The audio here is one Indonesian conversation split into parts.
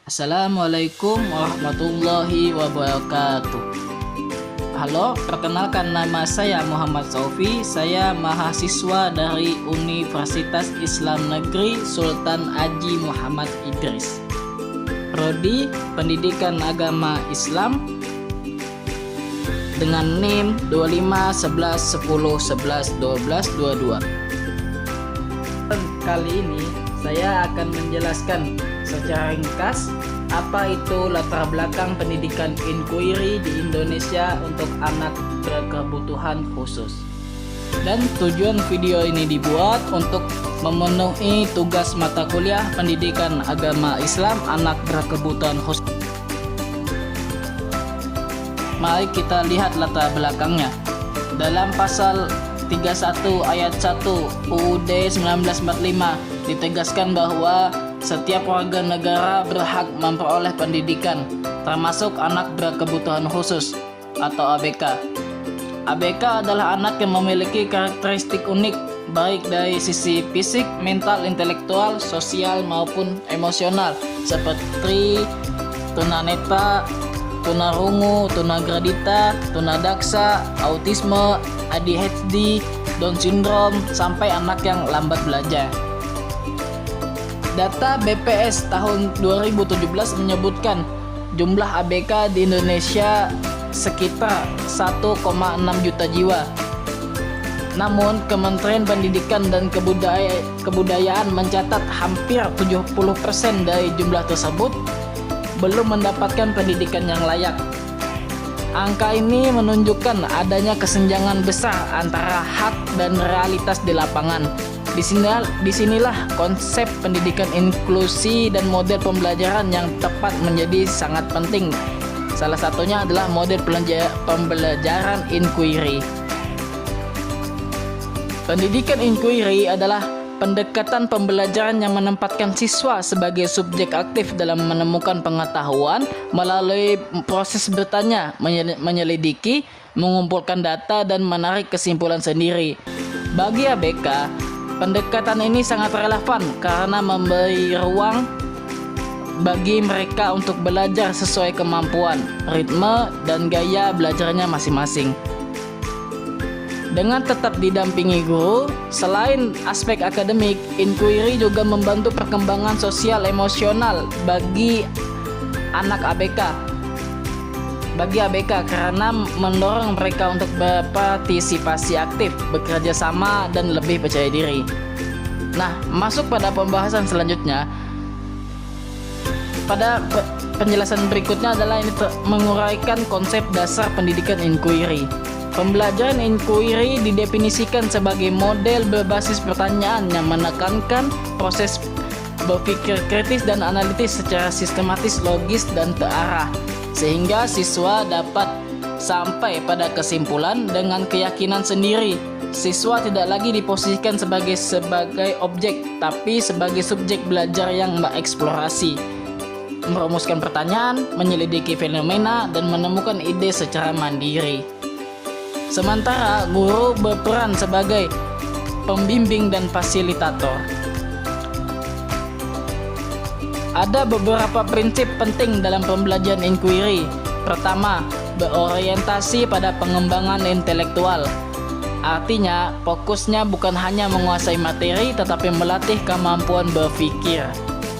Assalamualaikum warahmatullahi wabarakatuh. Halo, perkenalkan nama saya Muhammad Saufi. Saya mahasiswa dari Universitas Islam Negeri Sultan Haji Muhammad Idris. Prodi Pendidikan Agama Islam dengan NIM 25 11 10 11 12 22. Kali ini saya akan menjelaskan secara ringkas apa itu latar belakang pendidikan inquiry di Indonesia untuk anak berkebutuhan khusus. Dan tujuan video ini dibuat untuk memenuhi tugas mata kuliah pendidikan agama Islam anak berkebutuhan khusus. Mari kita lihat latar belakangnya. Dalam pasal 31 ayat 1 UUD 1945 ditegaskan bahwa setiap warga negara berhak memperoleh pendidikan, termasuk anak berkebutuhan khusus atau ABK. ABK adalah anak yang memiliki karakteristik unik baik dari sisi fisik, mental, intelektual, sosial maupun emosional seperti tunanetra, tunarungu, tunagradita, tunadaksa, autisme, ADHD, Down syndrome, sampai anak yang lambat belajar. Data BPS tahun 2017 menyebutkan jumlah ABK di Indonesia sekitar 1,6 juta jiwa. Namun, Kementerian Pendidikan dan Kebudayaan mencatat hampir 70% dari jumlah tersebut belum mendapatkan pendidikan yang layak. Angka ini menunjukkan adanya kesenjangan besar antara hak dan realitas di lapangan. Disinilah konsep pendidikan inklusi dan model pembelajaran yang tepat menjadi sangat penting. Salah satunya adalah model pembelajaran inquiry. Pendidikan inquiry adalah pendekatan pembelajaran yang menempatkan siswa sebagai subjek aktif dalam menemukan pengetahuan melalui proses bertanya, menyelidiki, mengumpulkan data, dan menarik kesimpulan sendiri. Bagi ABK, pendekatan ini sangat relevan karena memberi ruang bagi mereka untuk belajar sesuai kemampuan, ritme, dan gaya belajarnya masing-masing. Dengan tetap didampingi guru, selain aspek akademik, inquiry juga membantu perkembangan sosial emosional bagi anak ABK. Karena mendorong mereka untuk berpartisipasi aktif, bekerja sama, dan lebih percaya diri. Nah, masuk pada pembahasan selanjutnya. Pada penjelasan berikutnya adalah ini menguraikan konsep dasar pendidikan inquiry. Pembelajaran inquiry didefinisikan sebagai model berbasis pertanyaan yang menekankan proses berpikir kritis dan analitis secara sistematis, logis, dan terarah, sehingga siswa dapat sampai pada kesimpulan dengan keyakinan sendiri. Siswa tidak lagi diposisikan sebagai objek, tapi sebagai subjek belajar yang mengeksplorasi, merumuskan pertanyaan, menyelidiki fenomena, dan menemukan ide secara mandiri. Sementara guru berperan sebagai pembimbing dan fasilitator. Ada beberapa prinsip penting dalam pembelajaran inquiry. Pertama, berorientasi pada pengembangan intelektual. Artinya, fokusnya bukan hanya menguasai materi, tetapi melatih kemampuan berpikir.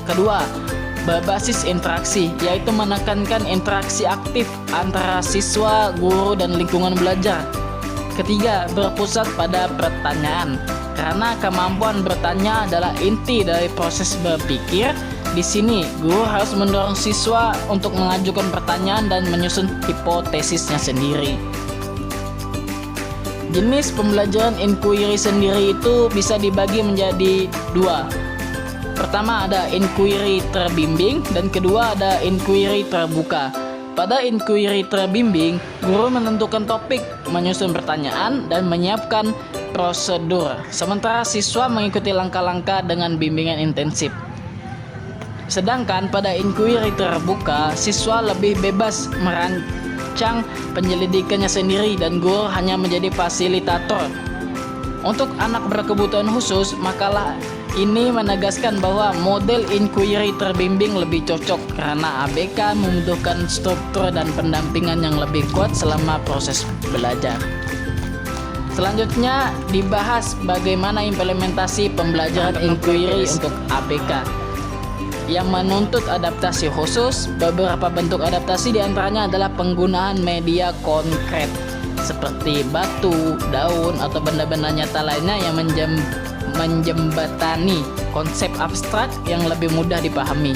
Kedua, berbasis interaksi, yaitu menekankan interaksi aktif antara siswa, guru, dan lingkungan belajar. Ketiga, berpusat pada pertanyaan, karena kemampuan bertanya adalah inti dari proses berpikir. Di sini, guru harus mendorong siswa untuk mengajukan pertanyaan dan menyusun hipotesisnya sendiri. Jenis pembelajaran inquiry sendiri itu bisa dibagi menjadi dua. Pertama ada inquiry terbimbing, dan kedua ada inquiry terbuka. Pada inquiry terbimbing, guru menentukan topik, menyusun pertanyaan, dan menyiapkan prosedur. Sementara siswa mengikuti langkah-langkah dengan bimbingan intensif. Sedangkan pada inquiry terbuka, siswa lebih bebas merancang penyelidikannya sendiri dan guru hanya menjadi fasilitator. Untuk anak berkebutuhan khusus, makalah ini menegaskan bahwa model inquiry terbimbing lebih cocok karena ABK membutuhkan struktur dan pendampingan yang lebih kuat selama proses belajar. Selanjutnya dibahas bagaimana implementasi pembelajaran inquiry untuk ABK yang menuntut adaptasi khusus. Beberapa bentuk adaptasi diantaranya adalah penggunaan media konkret seperti batu, daun, atau benda-benda nyata lainnya yang menjembatani konsep abstrak yang lebih mudah dipahami.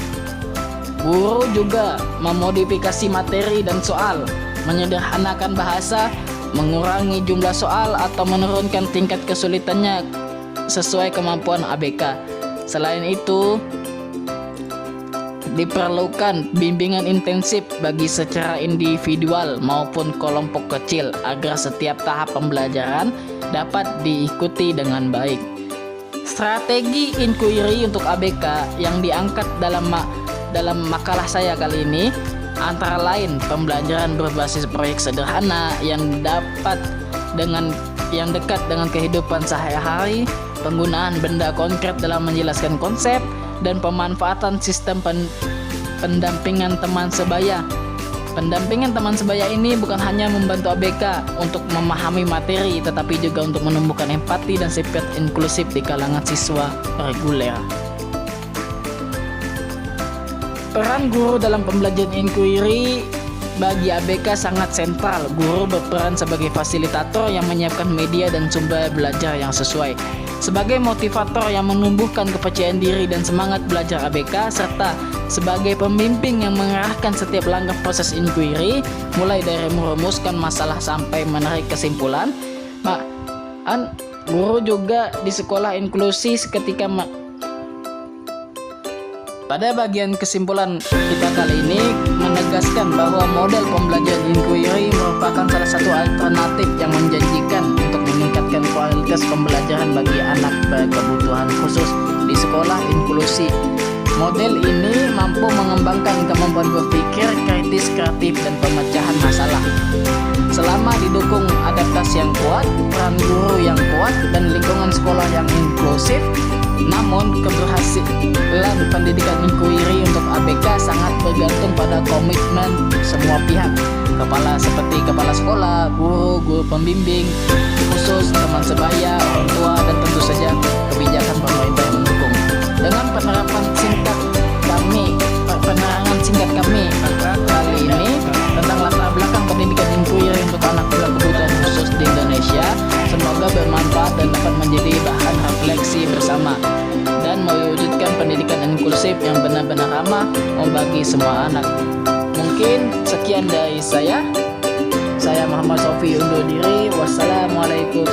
Guru juga memodifikasi materi dan soal, menyederhanakan bahasa, mengurangi jumlah soal, atau menurunkan tingkat kesulitannya sesuai kemampuan ABK. Selain itu, diperlukan bimbingan intensif bagi secara individual maupun kelompok kecil agar setiap tahap pembelajaran dapat diikuti dengan baik. Strategi inquiry untuk ABK yang diangkat dalam makalah saya kali ini antara lain pembelajaran berbasis proyek sederhana yang dekat dengan kehidupan sehari-hari, penggunaan benda konkret dalam menjelaskan konsep, dan pemanfaatan sistem pendampingan teman sebaya. Pendampingan teman sebaya ini bukan hanya membantu ABK untuk memahami materi, tetapi juga untuk menumbuhkan empati dan sifat inklusif di kalangan siswa reguler. Peran guru dalam pembelajaran inquiry bagi ABK sangat sentral. Guru berperan sebagai fasilitator yang menyiapkan media dan sumber belajar yang sesuai, sebagai motivator yang menumbuhkan kepercayaan diri dan semangat belajar ABK, serta sebagai pembimbing yang mengarahkan setiap langkah proses inquiry, mulai dari merumuskan masalah sampai menarik kesimpulan. Guru juga di sekolah inklusi pada bagian kesimpulan kita kali ini menegaskan bahwa model pembelajaran inquiry merupakan salah satu alternatif yang menjanjikan untuk meningkatkan kualitas pembelajaran bagi anak berkebutuhan khusus di sekolah inklusi. Model ini mampu mengembangkan kemampuan berpikir kritis, kreatif, dan pemecahan masalah. Selama didukung adaptasi yang kuat, peran guru yang kuat, dan lingkungan sekolah yang inklusif. Namun keberhasilan pendidikan inquiry untuk ABK sangat bergantung pada komitmen semua pihak, seperti kepala sekolah, guru pembimbing khusus, teman sebaya, orang tua, dan tentu saja kebijakan pemerintah yang mendukung. Dengan penerangan singkat kami kali ini tentang latar belakang pendidikan inquiry untuk anak berkebutuhan khusus di Indonesia, semoga bermanfaat dan dapat menjadi bahan refleksi bersama dan mewujudkan pendidikan inklusif yang benar-benar ramah bagi semua anak. Mungkin sekian dari saya Muhammad Sofi undur diri. Wassalamualaikum.